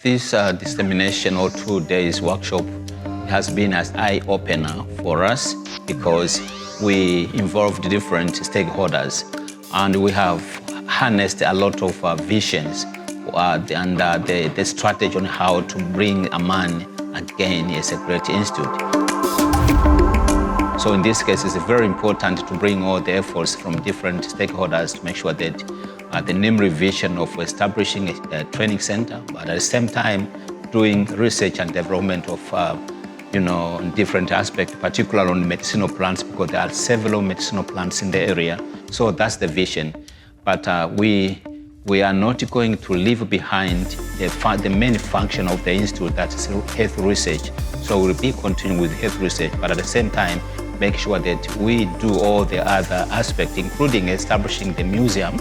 This dissemination or 2 days workshop has been an eye-opener for us because we involved different stakeholders and we have harnessed a lot of visions and the strategy on how to bring Amani again as a great institute. So in this case, it's very important to bring all the efforts from different stakeholders to make sure that the NIMR vision of establishing a training center, but at the same time doing research and development of different aspects, particularly on medicinal plants, because there are several medicinal plants in the area. So that's the vision. But we are not going to leave behind the main function of the institute, that is health research. So we'll be continuing with health research, but at the same time, make sure that we do all the other aspects, including establishing the museum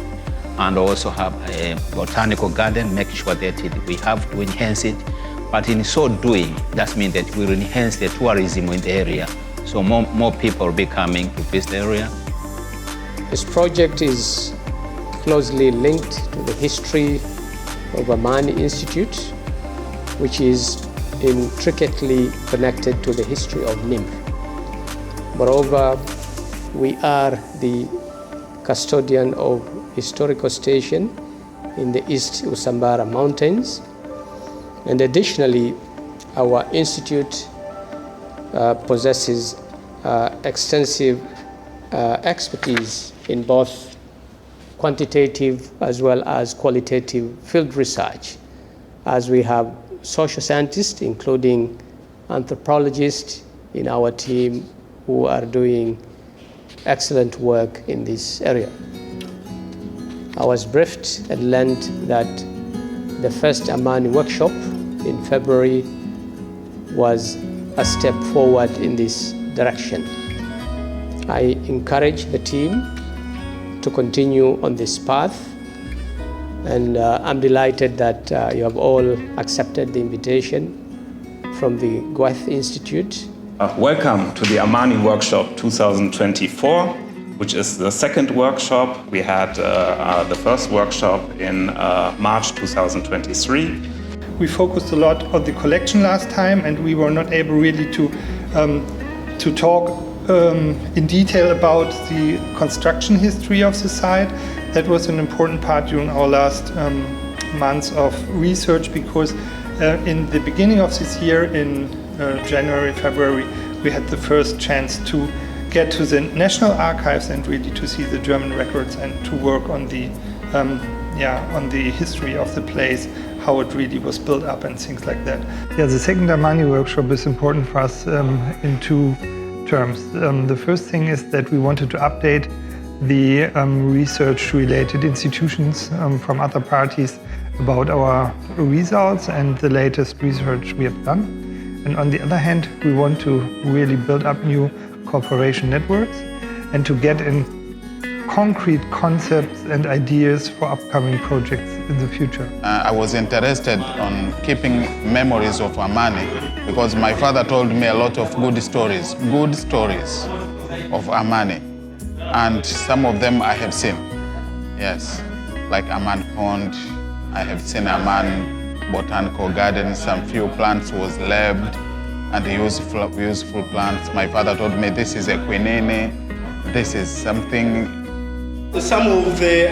and also have a botanical garden, making sure that we have to enhance it. But in so doing, that means that we'll enhance the tourism in the area. So more people will be coming to visit the area. This project is closely linked to the history of Amani Institute, which is intricately connected to the history of NIMR. Moreover, we are the custodian of historical station in the East Usambara Mountains. And additionally, our institute possesses extensive expertise in both quantitative as well as qualitative field research, as we have social scientists, including anthropologists in our team who are doing excellent work in this area. I was briefed and learned that the first Amani Workshop in February was a step forward in this direction. I encourage the team to continue on this path, and I'm delighted that you have all accepted the invitation from the Goethe Institute. Welcome to the Amani Workshop 2024, which is the second workshop. We had the first workshop in March 2023. We focused a lot on the collection last time, and we were not able really to talk in detail about the construction history of the site. That was an important part during our last months of research, because in the beginning of this year, in January, February, we had the first chance to get to the National Archives and really to see the German records and to work on the history of the place, how it really was built up and things like that. Yeah, the second Amani Workshop is important for us in two terms. The first thing is that we wanted to update the research-related institutions from other parties about our results and the latest research we have done. And on the other hand, we want to really build up new cooperation networks and to get in concrete concepts and ideas for upcoming projects in the future. I was interested on keeping memories of Amani because my father told me a lot of good stories of Amani, and some of them I have seen. Yes, like Amani Pond, I have seen Amani Botanical Garden, some few plants was left and useful plants. My father told me this is a quinine, this is something. Some of the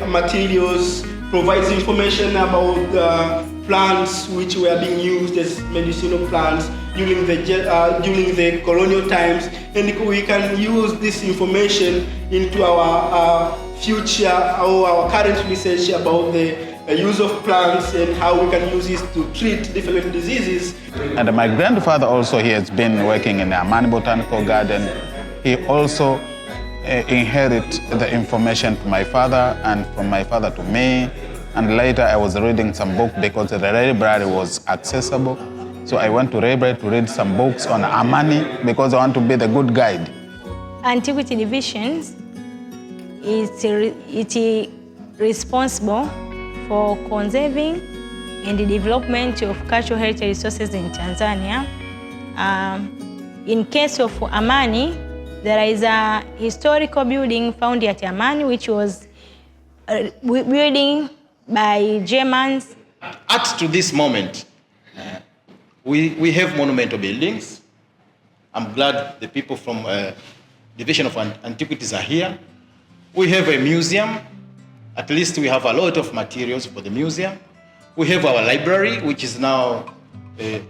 materials provides information about the plants which were being used as medicinal plants during the colonial times, and we can use this information into our future or our current research about the use of plants and how we can use it to treat different diseases. And my grandfather also, he has been working in the Amani Botanical Garden. He also inherit the information to my father and from my father to me. And later I was reading some book because the library was accessible. So I went to the library to read some books on Amani because I want to be the good guide. Antiquity Division is responsible for conserving and the development of cultural heritage resources in Tanzania. In case of Amani, there is a historical building found at Amani, which was building by Germans Up to this moment, we have monumental buildings. I'm glad the people from Division of Antiquities are here. We have a museum. At least we have a lot of materials for the museum. We have our library, which is now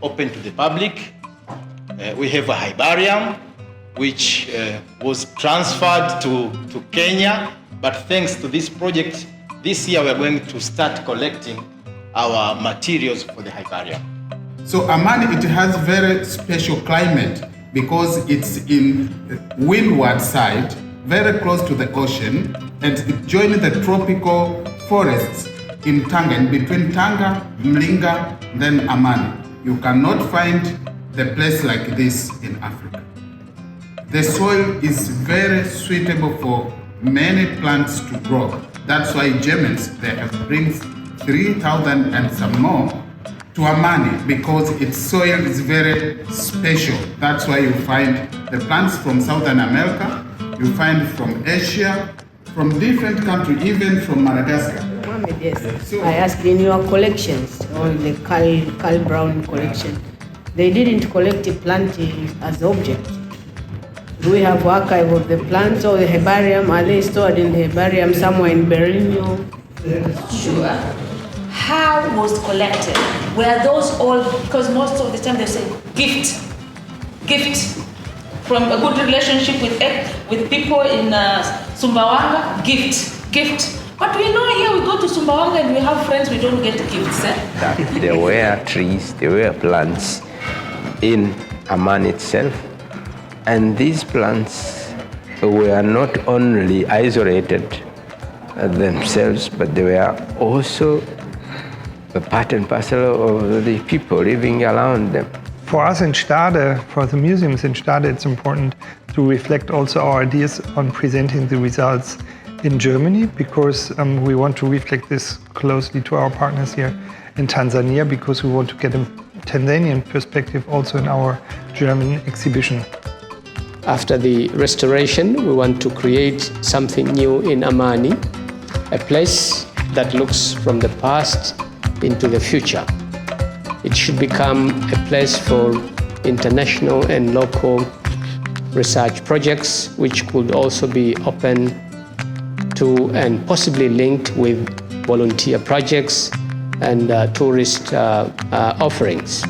open to the public. We have a herbarium, which was transferred to Kenya. But thanks to this project, this year we're going to start collecting our materials for the herbarium. So Amani, it has very special climate because it's in windward side, very close to the ocean, and it joins the tropical forests in Tanga, and between Tanga, Mlinga, then Amani. You cannot find the place like this in Africa. The soil is very suitable for many plants to grow. That's why Germans, they have bring 3,000 and some more to Amani because its soil is very special. That's why you find the plants from Southern America, you find from Asia, from different countries, even from Madagascar. Yes. I asked in your collections, or the Carl Brown collection, they didn't collect a plant as object. Do we have archive of the plants or the herbarium? Are they stored in the herbarium somewhere in Berlin? Sure. How was collected? Were those all, because most of the time they say gift, from a good relationship with people in Sumbawanga, gift. But we know here we go to Sumbawanga and we have friends, we don't get gifts. That there were trees, there were plants in Amman itself, and these plants were not only isolated themselves, but they were also a part and parcel of the people living around them. For us in Stade, for the museums in Stade, it's important to reflect also our ideas on presenting the results in Germany, because we want to reflect this closely to our partners here in Tanzania, because we want to get a Tanzanian perspective also in our German exhibition. After the restoration, we want to create something new in Amani, a place that looks from the past into the future. It should become a place for international and local research projects, which could also be open to and possibly linked with volunteer projects and tourist offerings.